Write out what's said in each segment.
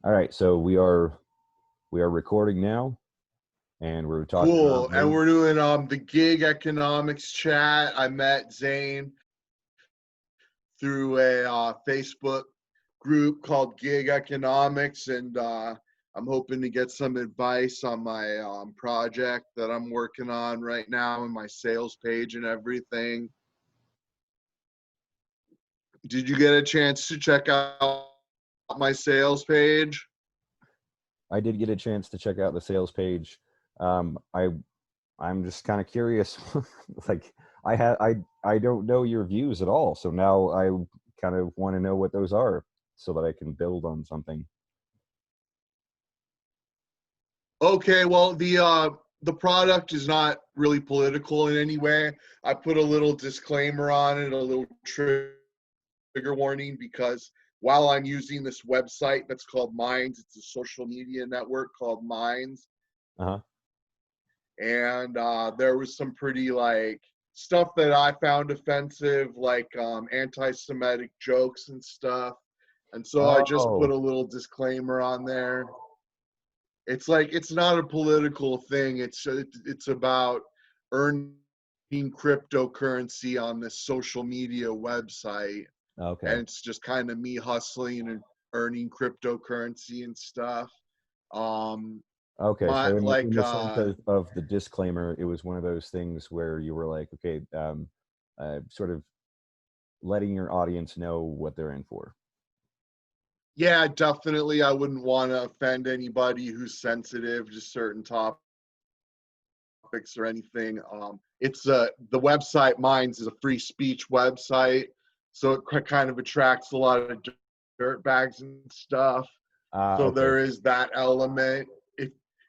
All right, so we are recording now, and we're talking about Cool. And movies. we're doing the gig economics chat. I met Zane through a Facebook group called Gig Economics, and I'm hoping to get some advice on my project that I'm working on right now and my sales page and everything. Did you get a chance to check out my sales page? I did get a chance to check out the sales page. I'm just kind of curious. Like I don't know your views at all, so now I kind of want to know what those are so that I can build on something. Okay, well, the product is not really political in any way. I put a little disclaimer on it, a little trigger warning, because while I'm using this website that's called Minds, it's a social media network called Minds, Uh-huh. and there was some pretty like stuff that I found offensive, like anti-Semitic jokes and stuff, and so I just put Oh, a little disclaimer on there. It's like it's not a political thing. It's about earning cryptocurrency on this social media website, and okay. it's just kind of me hustling and earning cryptocurrency and stuff. Um, Okay, my so like in the sense of the disclaimer, it was one of those things where you were like, okay, sort of letting your audience know what they're in for. Yeah, definitely. I wouldn't want to offend anybody who's sensitive to certain topics or anything. It's the website Minds is a free speech website, so it kind of attracts a lot of dirt bags and stuff. So Okay. there is that element.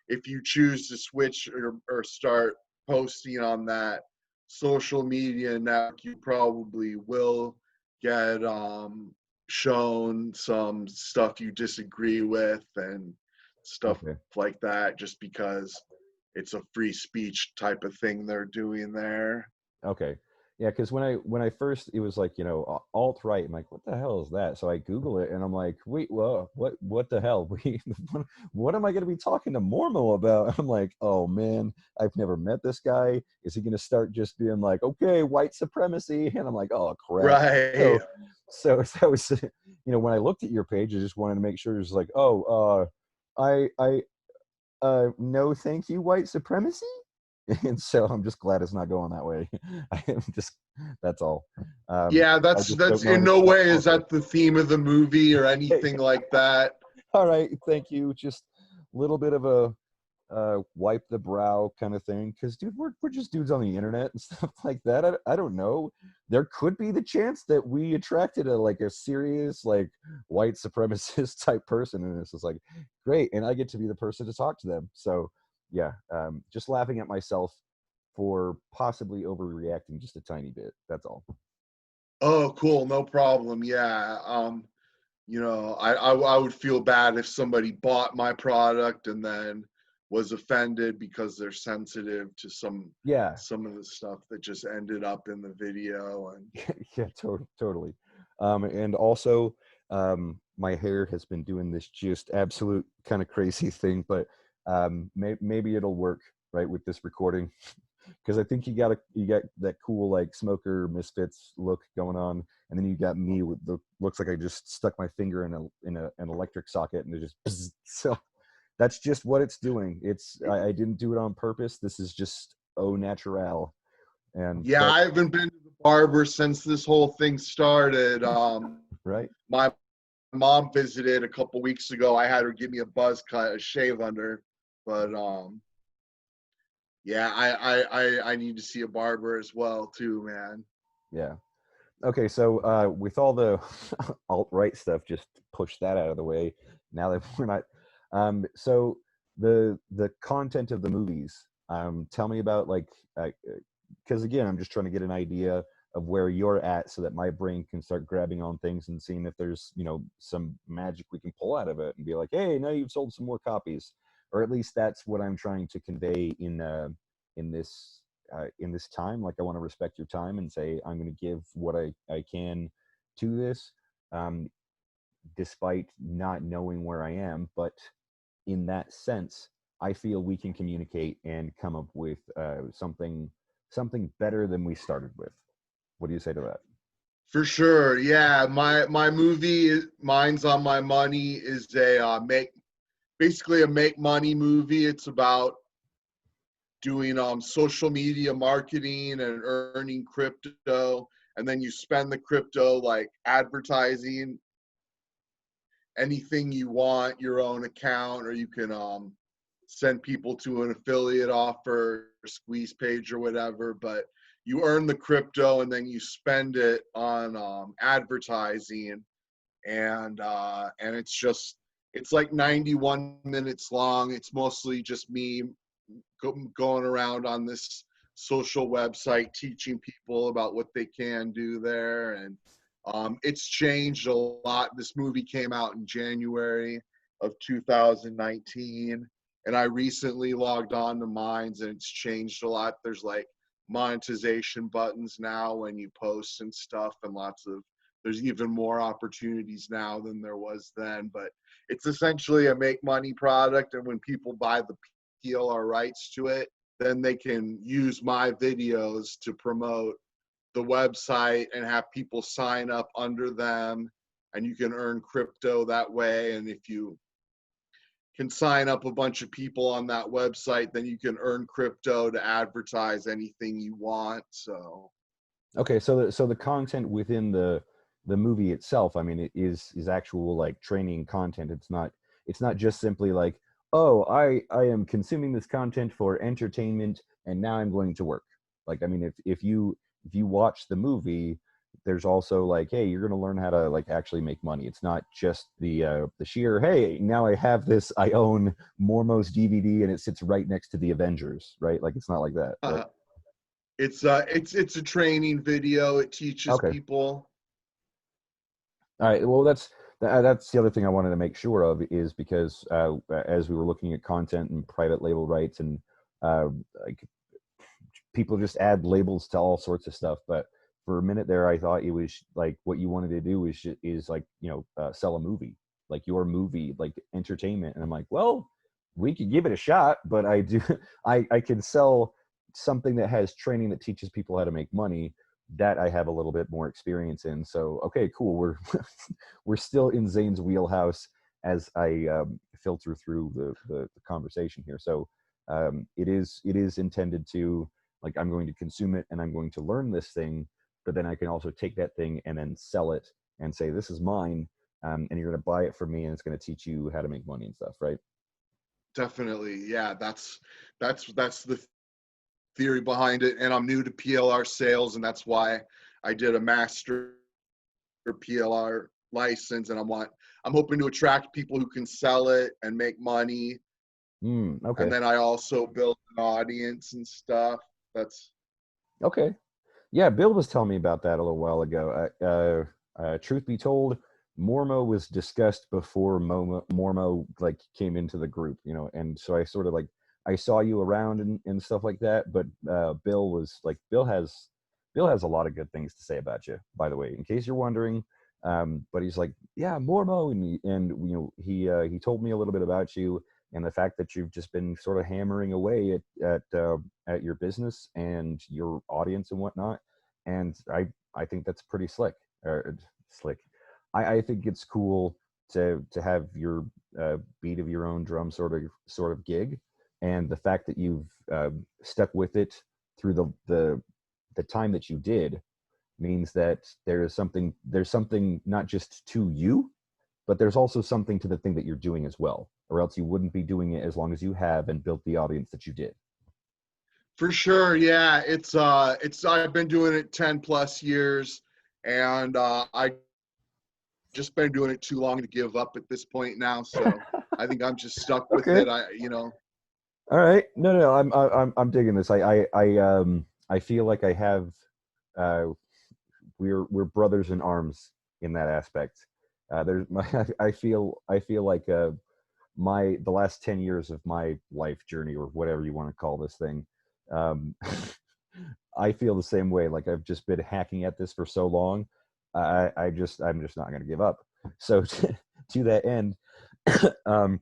If you choose to switch or start posting on that social media network, you probably will get shown some stuff you disagree with and stuff Okay. like that, just because it's a free speech type of thing they're doing there. Okay. Yeah, because when I first it was like, alt right. I'm like, what the hell is that? So I Google it and I'm like, wait, well, what the hell? What am I gonna be talking to Mormo about? I'm like, oh man, I've never met this guy. Is he gonna start just being like, okay, white supremacy? And I'm like, oh crap. Right. So so that was when I looked at your page, I just wanted to make sure it was like, oh, I no thank you, white supremacy. And so I'm just glad it's not going that way. I am just that's all. Yeah, I that's just don't that's know in anything no about way is politics. that the theme of the movie or anything like that. All right, thank you. Just a little bit of a wipe the brow kind of thing. Because dude, we're just dudes on the internet and stuff like that. I don't know. There could be the chance that we attracted a serious like white supremacist type person, and it's just like great, and I get to be the person to talk to them. So yeah, just laughing at myself for possibly overreacting just a tiny bit. That's all. Oh, cool, no problem. Yeah. I would feel bad if somebody bought my product and then was offended because they're sensitive to Yeah, some of the stuff that just ended up in the video. And yeah, totally. And also, my hair has been doing this just absolute kind of crazy thing, but maybe it'll work right with this recording because I think you got that cool like smoker misfits look going on, and then you got me with the looks like I just stuck my finger in an electric socket and it just so that's just what it's doing. I didn't do it on purpose. This is just au natural, and yeah, that I haven't been to the barber since this whole thing started. right. My mom visited a couple weeks ago. I had her give me a buzz cut, a shave under, but yeah, I need to see a barber as well too, man. Yeah. Okay, so with all the alt-right stuff, just push that out of the way. Now that we're not, so the content of the movies. Tell me about like, because again, I'm just trying to get an idea of where you're at, so that my brain can start grabbing on things and seeing if there's some magic we can pull out of it and be like, hey, now you've sold some more copies, or at least that's what I'm trying to convey in this time. Like, I want to respect your time and say I'm going to give what I can to this. Um, despite not knowing where I am. But in that sense, I feel we can communicate and come up with something better than we started with. What do you say to that? For sure. Yeah. My movie, Mine's on My Money, is a basically a make money movie. It's about doing social media marketing and earning crypto, and then you spend the crypto like advertising anything you want, your own account, or you can send people to an affiliate offer, squeeze page, or whatever. But you earn the crypto and then you spend it on advertising, and it's like 91 minutes long. It's mostly just me going around on this social website teaching people about what they can do there, and it's changed a lot. This movie came out in January of 2019, and I recently logged on to Minds, and it's changed a lot. There's like monetization buttons now when you post and stuff, and there's even more opportunities now than there was then. But it's essentially a make money product, and when people buy the PLR rights to it, then they can use my videos to promote the website and have people sign up under them, and you can earn crypto that way. And if you can sign up a bunch of people on that website, then you can earn crypto to advertise anything you want. So Okay, so the content within the movie itself, I mean, it is actual like training content. It's not just simply like, oh, I am consuming this content for entertainment and now I'm going to work. Like, I mean, if you watch the movie, there's also like, hey, you're going to learn how to like actually make money. It's not just the sheer, hey, now I have this, I own Mormo's DVD and it sits right next to the Avengers, right? Like, it's not like that, right? it's a training video. It teaches Okay. people. All right. Well, that's the other thing I wanted to make sure of is because as we were looking at content and private label rights and uh, like people just add labels to all sorts of stuff. But for a minute there, I thought it was like what you wanted to do is like sell a movie, like your movie, like entertainment. And I'm like, well, we could give it a shot, but I do I can sell something that has training that teaches people how to make money that I have a little bit more experience in. So okay, cool. We're we're still in Zane's wheelhouse as I filter through the conversation here. So it is intended to like I'm going to consume it and I'm going to learn this thing, but then I can also take that thing and then sell it and say this is mine, and you're going to buy it from me and it's going to teach you how to make money and stuff, right? Definitely. Yeah, that's the theory behind it. And I'm new to PLR sales, and that's why I did a master PLR license. And I'm hoping to attract people who can sell it and make money. And Okay. then I also build an audience and stuff. That's Okay. Yeah, Bill was telling me about that a little while ago. Truth be told, Mormo was discussed before Mormo like came into the group, and so I sort of like I saw you around and stuff like that. But Bill was like Bill has a lot of good things to say about you, by the way, in case you're wondering. But he's like, yeah, Mormo, and he told me a little bit about you and the fact that you've just been sort of hammering away at your business and your audience and whatnot. And I think that's pretty slick. Slick. I think it's cool to have your beat of your own drum sort of gig, and the fact that you've stuck with it through the time that you did means that there's something not just to you, but there's also something to the thing that you're doing as well, or else you wouldn't be doing it as long as you have and built the audience that you did. for sure. Yeah, it's I've been doing it 10 plus years, and I just been doing it too long to give up at this point now. So I think I'm just stuck with Okay. it. All right. No, I'm digging this. I feel like I have uh we're brothers in arms in that aspect. There's my I feel like the last 10 years of my life journey, or whatever you want to call this thing, um I feel the same way. Like I've just been hacking at this for so long. I'm just not going to give up. So to that end, um,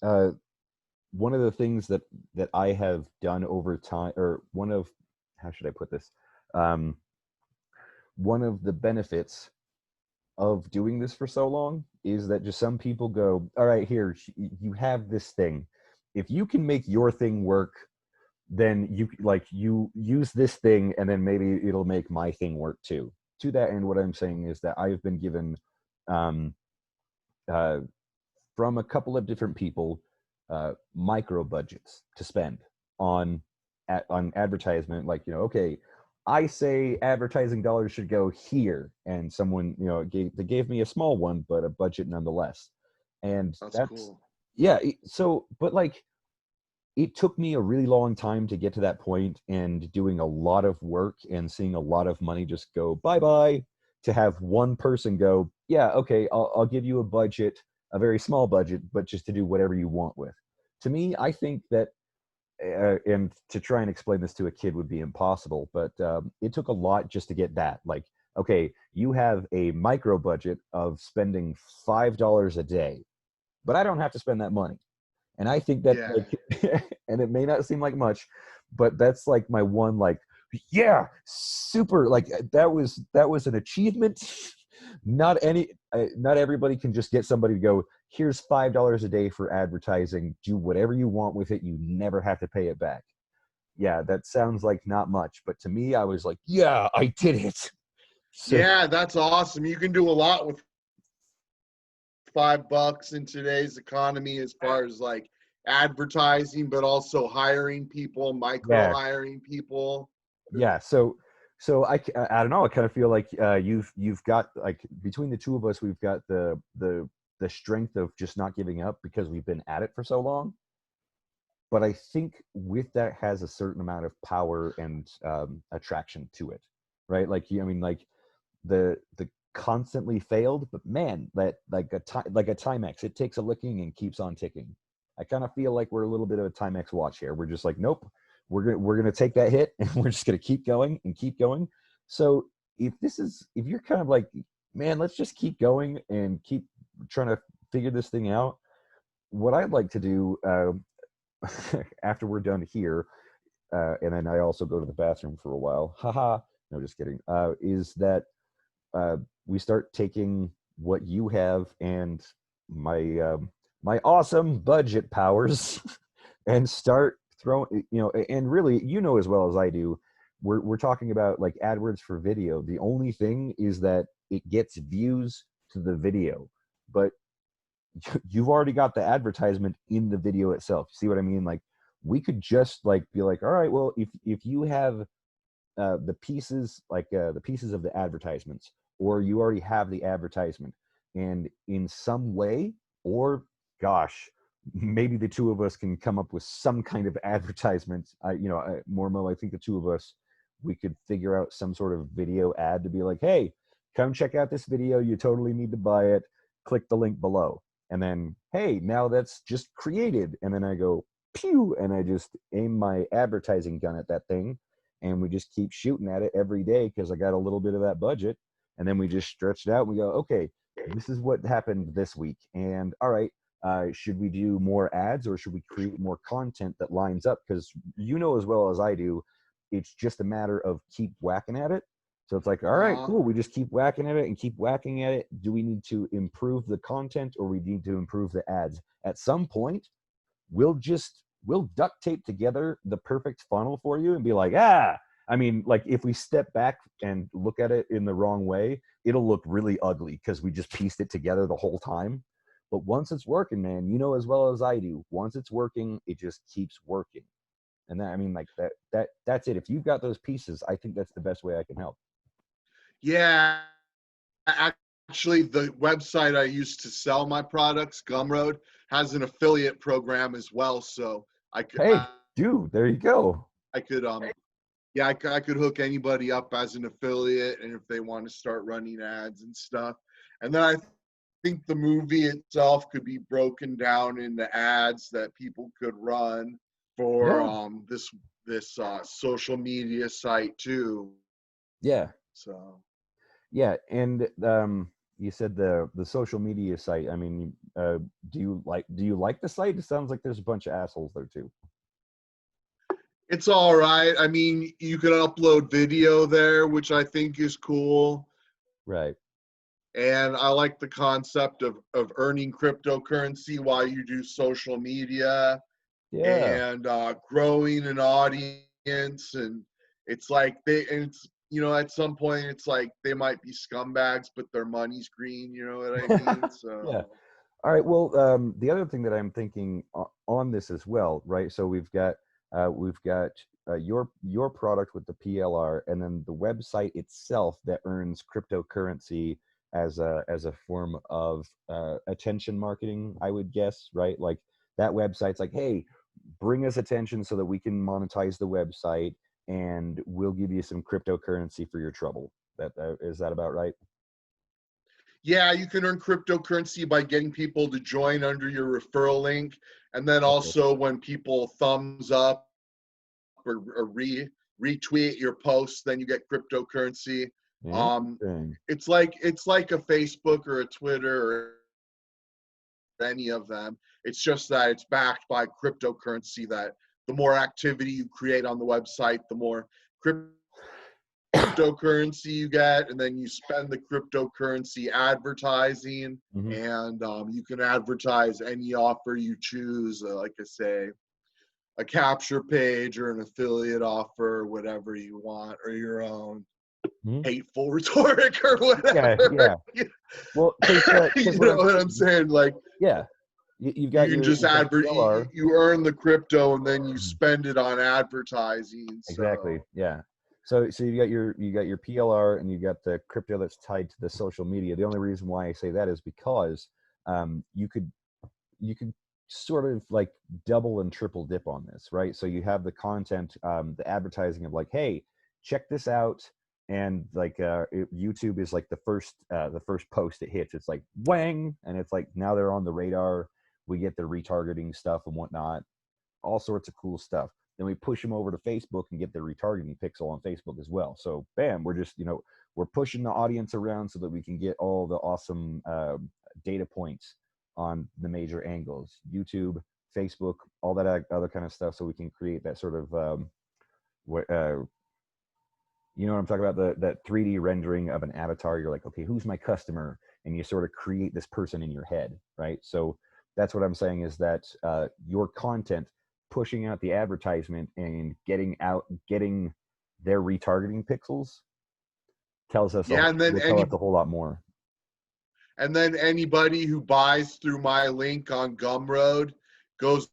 uh, one of the things that I have done over time, or how should I put this? Um, one of the benefits of doing this for so long is that just some people go, all right, here, you have this thing. If you can make your thing work, then you use this thing, and then maybe it'll make my thing work too. To that end, what I'm saying is that I've been given um, uh, from a couple of different people micro budgets to spend on on advertisement. Like, okay, I say advertising dollars should go here, and someone, they gave me a small one, but a budget nonetheless. And That's that's, cool. yeah. So, but like, it took me a really long time to get to that point, and doing a lot of work and seeing a lot of money just go bye bye, to have one person go, yeah, okay, I'll give you a budget, a very small budget, but just to do whatever you want with. To me, I think that, and to try and explain this to a kid would be impossible, but it took a lot just to get that. Like, okay, you have a micro budget of spending $5 a day, but I don't have to spend that money. And I think that, Yeah. like, and it may not seem like much, but that's like my one, like, yeah, super, like, that was an achievement. Not everybody can just get somebody to go, here's $5 a day for advertising, do whatever you want with it, you never have to pay it back. Yeah, that sounds like not much, but to me, I was like, yeah, I did it. So Yeah, that's awesome. You can do a lot with $5 in today's economy as far as like advertising, but also hiring people, micro yeah, hiring people. yeah. So I don't know, I kind of feel like you've got, like, between the two of us, we've got the strength of just not giving up because we've been at it for so long. But I think with that has a certain amount of power and attraction to it, right? Like, I mean, like, the constantly failed, but man, that, like a Timex, it takes a licking and keeps on ticking. I kind of feel like we're a little bit of a Timex watch here. We're just like, nope, we're gonna take that hit, and we're just gonna keep going and keep going. So if you're kind of like, man, let's just keep going and keep trying to figure this thing out. What I'd like to do, after we're done here, and then I also go to the bathroom for a while. Haha. No, just kidding. Is that uh, we start taking what you have and my awesome budget powers, and start throwing, and really, as well as I do, we're talking about like AdWords for video. The only thing is that it gets views to the video, but you've already got the advertisement in the video itself. See what I mean? Like, we could just like be like, all right, well, if you have the pieces of the advertisements, or you already have the advertisement, and in some way, or gosh, maybe the two of us can come up with some kind of advertisement. Mormo, I think the two of us, we could figure out some sort of video ad to be like, hey, come check out this video, you totally need to buy it, click the link below. And then, hey, now that's just created. And then I go pew, and I just aim my advertising gun at that thing, and we just keep shooting at it every day because I got a little bit of that budget. And then we just stretch it out, and we go, okay, this is what happened this week. And all right, should we do more ads, or should we create more content that lines up? Because as well as I do, it's just a matter of keep whacking at it. So it's like, all right, Uh-huh. cool. We just keep whacking at it and keep whacking at it. Do we need to improve the content, or we need to improve the ads? At some point, we'll duct tape together the perfect funnel for you and be like, I mean, like, if we step back and look at it in the wrong way, it'll look really ugly because we just pieced it together the whole time. But once it's working, man, as well as I do, once it's working, it just keeps working. And that, I mean, like, that's it. If you've got those pieces, I think that's the best way I can help. Yeah, actually, the website I used to sell my products, Gumroad, has an affiliate program as well. So I could, Hey, dude, there you go. I could, yeah, I could hook anybody up as an affiliate, and if they want to start running ads and stuff. And then I think the movie itself could be broken down into ads that people could run for Yeah, this social media site too. yeah. So Yeah, and you said the social media site. I mean, do you like the site? It sounds like there's a bunch of assholes there too. It's all right. I mean, you can upload video there, which I think is cool. Right. And I like the concept of earning cryptocurrency while you do social media Yeah. and growing an audience. And it's like and it's, at some point it's like they might be scumbags, but their money's green. You know what I mean? Yeah. So All right. Well, the other thing that I'm thinking on this as well, right? So we've got your product with the PLR, and then the website itself that earns cryptocurrency as a form of attention marketing, I would guess, right? Like that website's like, hey, bring us attention so that we can monetize the website, and we'll give you some cryptocurrency for your trouble. That is that about right? yeah, you can earn cryptocurrency by getting people to join under your referral link. And then Okay. also when people thumbs up or retweet your post, then you get cryptocurrency. Um, Interesting. it's like a Facebook or a Twitter or any of them. It's just that it's backed by cryptocurrency. That the more activity you create on the website, the more cryptocurrency you get, and then you spend the cryptocurrency advertising, Hmm. and you can advertise any offer you choose, like I say, a capture page or an affiliate offer, whatever you want, or your own Hmm. hateful rhetoric or Yeah, whatever. yeah. Well, because You what know I'm what I'm saying, saying? Like yeah, you've got you can your just PLR. you earn the crypto and then you Mhm. spend it on advertising. Exactly. So Yeah. So you got your PLR, and you got the crypto that's tied to the social media. The only reason why I say that is because you could sort of like double and triple dip on this, right? So you have the content, the advertising of like, hey, check this out, and like YouTube is like the first post it hits. It's like wang, and it's like now they're on the radar. We get the retargeting stuff and whatnot, all sorts of cool stuff. Then we push them over to Facebook and get the retargeting pixel on Facebook as well. So bam, we're just we're pushing the audience around so that we can get all the awesome data points on the major angles, YouTube, Facebook, all that other kind of stuff, so we can create that sort of what you know what I'm talking about, that 3D rendering of an avatar. You're like, okay, who's my customer? And you sort of create this person in your head, right? So that's what I'm saying, is that your content, pushing out the advertisement and getting their retargeting pixels, yeah, will tell us a whole lot more. and then anybody who buys through my link on Gumroad goes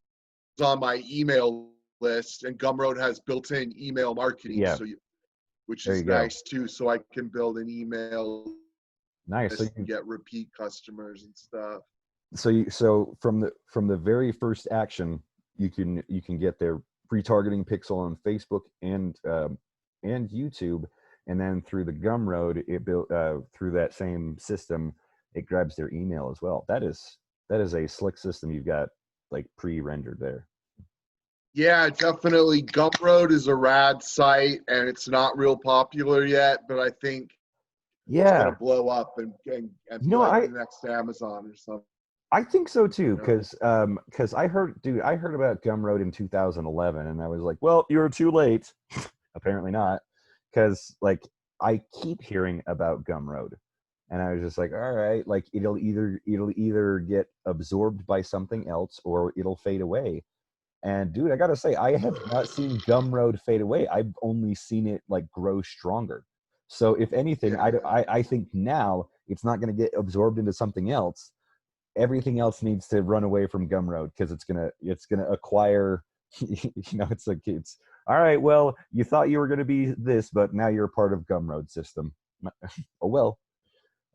on my email list, and Gumroad has built-in email marketing, Yeah, which there is you go. nice too. So I can build an email Nice. So list and get repeat customers and stuff. so from the very first action, you can get their retargeting pixel on Facebook and YouTube, and then through the Gumroad, it built through that same system, it grabs their email as well. That is a slick system you've got, like, pre-rendered there. Yeah, definitely. Gumroad is a rad site, and it's not real popular yet, but I think it's gonna Yeah, blow up and you be know, like I the next Amazon or something. I think so too, You know? because I heard about Gumroad in 2011, and I was like, well, you're too late. Apparently not, because like I keep hearing about Gumroad, and I was just like, all right, like it'll either get absorbed by something else, or it'll fade away. And dude, I gotta say, I have not seen Gumroad fade away. I've only seen it like grow stronger. So if anything, I Yeah. I think now it's not going to get absorbed into something else. Everything else needs to run away from Gumroad, because it's gonna acquire. It's all right. Well, you thought you were gonna be this, but now you're a part of Gumroad system. Oh well.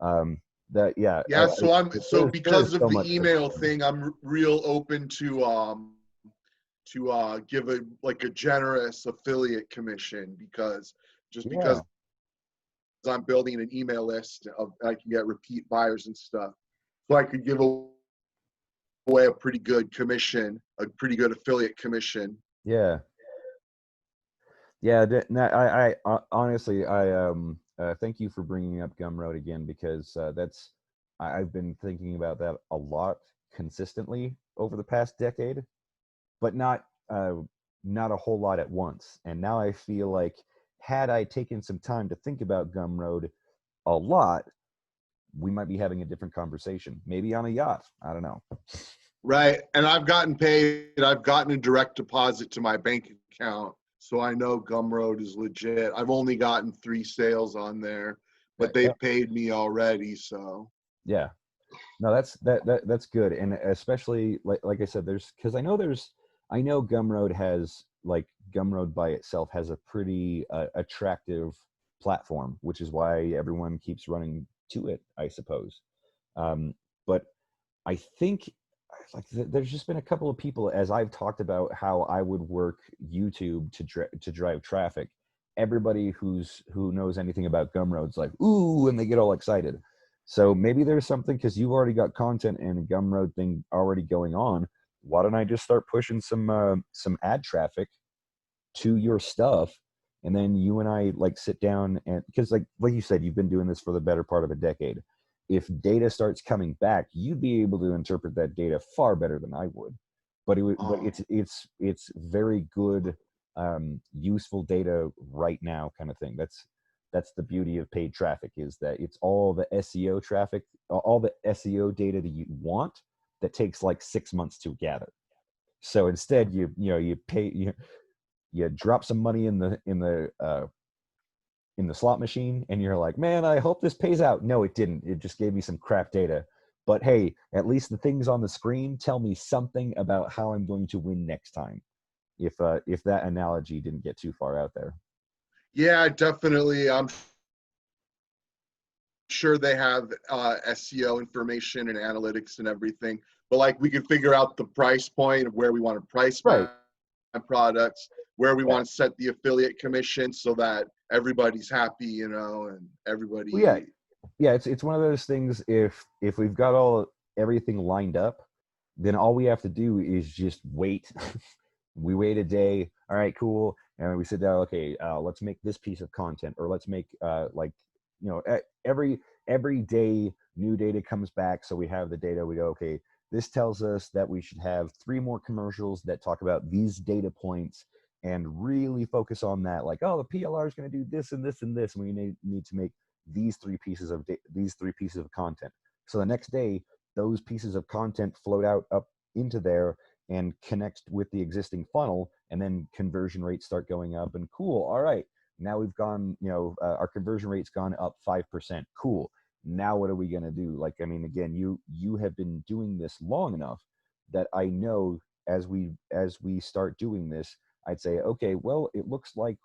Um, that yeah. Yeah, so There is because of so the much to email explain. thing, I'm real open to give a like a generous affiliate commission, because just because Yeah. I'm building an email list of I can get repeat buyers and stuff. So I could give away a pretty good commission, a pretty good affiliate commission. Yeah. Yeah. Honestly, I thank you for bringing up Gumroad again, because I've been thinking about that a lot consistently over the past decade, but not a whole lot at once. And now I feel like had I taken some time to think about Gumroad a lot, we might be having a different conversation. Maybe on a yacht. I don't know. Right. And I've gotten paid. I've gotten a direct deposit to my bank account. So I know Gumroad is legit. I've only gotten 3 sales on there, but Yeah. they've paid me already. So Yeah. No, that's good, and especially like I said, I know Gumroad has like Gumroad by itself has a pretty attractive platform, which is why everyone keeps running to it, I suppose. But I think like there's just been a couple of people as I've talked about how I would work YouTube to drive traffic. Everybody who knows anything about Gumroad's like, ooh, and they get all excited. So maybe there's something because you've already got content and a Gumroad thing already going on. Why don't I just start pushing some ad traffic to your stuff, and then you and I like sit down and because like you said, you've been doing this for the better part of a decade. If data starts coming back, you'd be able to interpret that data far better than I would. But it's very good, useful data right now, kind of thing. That's the beauty of paid traffic is that it's all the SEO traffic, all the SEO data that you want that takes like 6 months to gather. So instead, you pay you drop some money in the slot machine and you're like, man, I hope this pays out. No, it didn't. It just gave me some crap data. But hey, at least the things on the screen tell me something about how I'm going to win next time. If that analogy didn't get too far out there. yeah, definitely. I'm sure they have SEO information and analytics and everything. But like we can figure out the price point of where we want to price Right. my products, where we Yeah. want to set the affiliate commission so that everybody's happy, you know, and Well, yeah. everybody. Yeah, it's one of those things if we've got everything lined up, then all we have to do is just wait. We wait a day. All right, cool. And we sit down. Okay, let's make this piece of content, or let's make like every day new data comes back. So we have the data. We go, okay, this tells us that we should have 3 more commercials that talk about these data points and really focus on that. Like, oh, the PLR is going to do this and this and this, and we need to make these 3 pieces of content. So the next day, those pieces of content float out up into there and connect with the existing funnel, and then conversion rates start going up. And cool, all right, now we've gone, our conversion rate's gone up 5%. Cool. Now what are we going to do? Like, I mean, again, you have been doing this long enough that I know as we start doing this, I'd say, okay, well, it looks like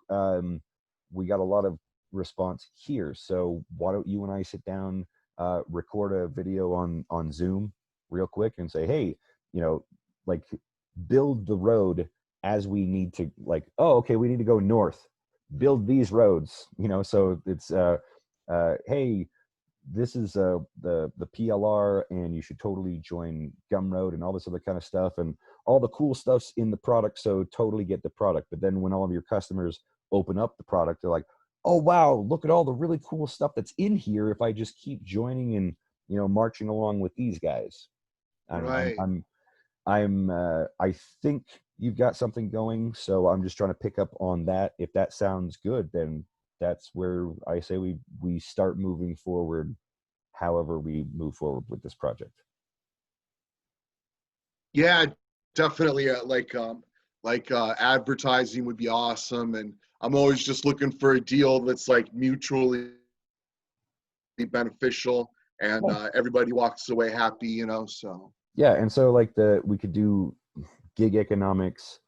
we got a lot of response here. So why don't you and I sit down, record a video on Zoom real quick and say, hey, like build the road as we need to, like, oh, okay, we need to go north, build these roads, so it's hey, this is the PLR, and you should totally join Gumroad and all this other kind of stuff, and all the cool stuff's in the product, so totally get the product. But then when all of your customers open up the product, they're like, oh wow, look at all the really cool stuff that's in here if I just keep joining and marching along with these guys. I don't know. Right. I think you've got something going, so I'm just trying to pick up on that. If that sounds good, then that's where I say we start moving forward, however we move forward with this project. Yeah, definitely. Advertising would be awesome, and I'm always just looking for a deal that's like mutually beneficial, and Yeah. everybody walks away happy, you know. So Yeah, and so like we could do gig economics,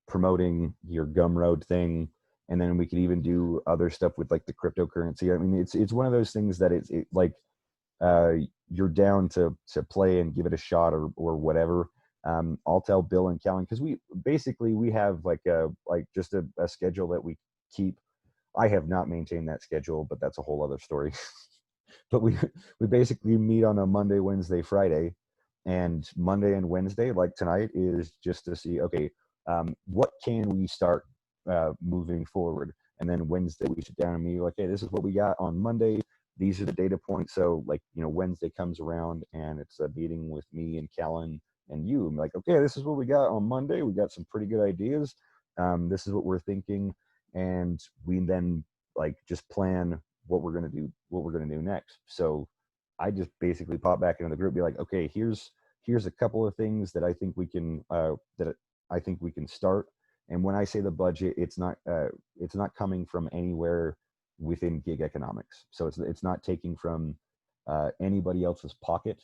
promoting your Gumroad thing, and then we could even do other stuff with like the cryptocurrency. I mean, it's one of those things that it's like uh, you're down to play and give it a shot or whatever. I'll tell Bill and Callan because we have like just a schedule that we keep. I have not maintained that schedule, but that's a whole other story. But we basically meet on a Monday, Wednesday, Friday, and Monday and Wednesday, like tonight, is just to see, okay, what can we start moving forward, and then Wednesday we sit down and be like, hey, this is what we got on Monday. these are the data points. So like, Wednesday comes around and it's a meeting with me and Callan and you. I'm like, okay, this is what we got on Monday. We got some pretty good ideas. This is what we're thinking. And we then like just plan what we're going to do next. So I just basically pop back into the group, be like, okay, here's a couple of things that I think we can start. And when I say the budget, it's not coming from anywhere within gig economics. So it's not taking from anybody else's pocket,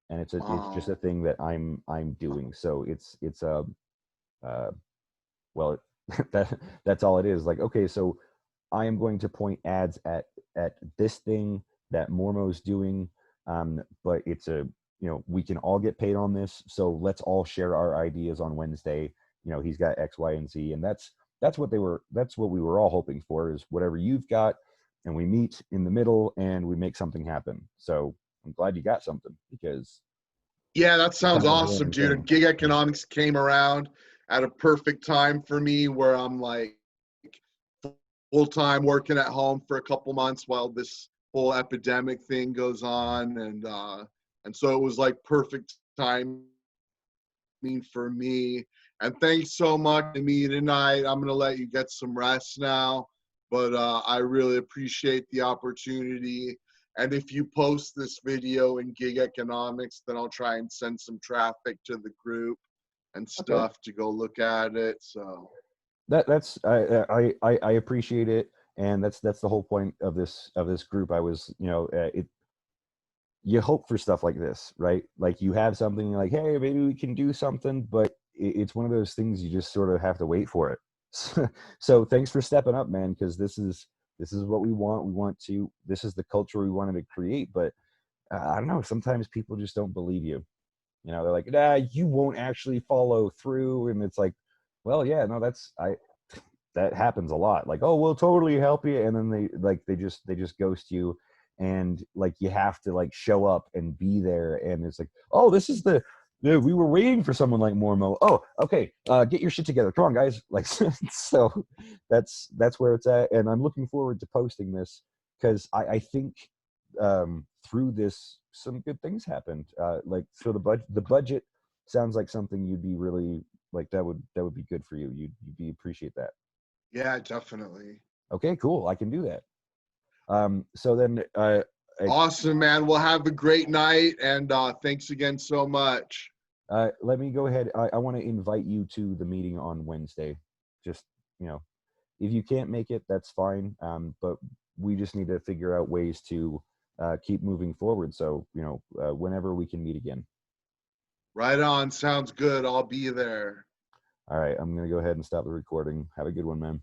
and it's just a thing that I'm doing. So it's well, that's all it is. Like, okay, so I am going to point ads at this thing that Mormo's doing, but it's we can all get paid on this, so let's all share our ideas on Wednesday. He's got X, Y, and Z, and that's what we were all hoping for, is whatever you've got, and we meet in the middle and we make something happen. So I'm glad you got something, because Yeah, that it's sounds kind of a awesome, boring dude. And thing. gig economics came around at a perfect time for me, where I'm like full time working at home for a couple months while this whole epidemic thing goes on, and so it was like perfect timing for me. And thanks so much to me tonight. I'm gonna let you get some rest now, but I really appreciate the opportunity. And if you post this video in gig economics, then I'll try and send some traffic to the group and Okay. stuff to go look at it. So That's I appreciate it, and that's the whole point of this group. I was it you hope for stuff like this, right? Like you have something, like, hey, maybe we can do something, but it's one of those things you just sort of have to wait for it. So thanks for stepping up, man, because this is what we want. This is the culture we wanted to create, but I don't know. Sometimes people just don't believe you. They're like, nah, you won't actually follow through, and it's like, well, yeah, no, that happens a lot. Like, oh, we'll totally help you, and then they just ghost you, and like you have to like show up and be there, and it's like, oh, this is we were waiting for someone like Mormo. Oh, okay, get your shit together. Come on, guys. Like, so that's where it's at, and I'm looking forward to posting this, because I think through this some good things happened. Like, so the budget sounds like something you'd be really like, that would be good for you. You'd be appreciate that. yeah, definitely. Okay, cool. I can do that. So then, Awesome, man. Well, have a great night, and thanks again so much. let me go ahead. I want to invite you to the meeting on Wednesday. Just, if you can't make it, that's fine. But we just need to figure out ways to keep moving forward. So, whenever we can meet again. Right on. Sounds good. I'll be there. All right, I'm going to go ahead and stop the recording. Have a good one, man.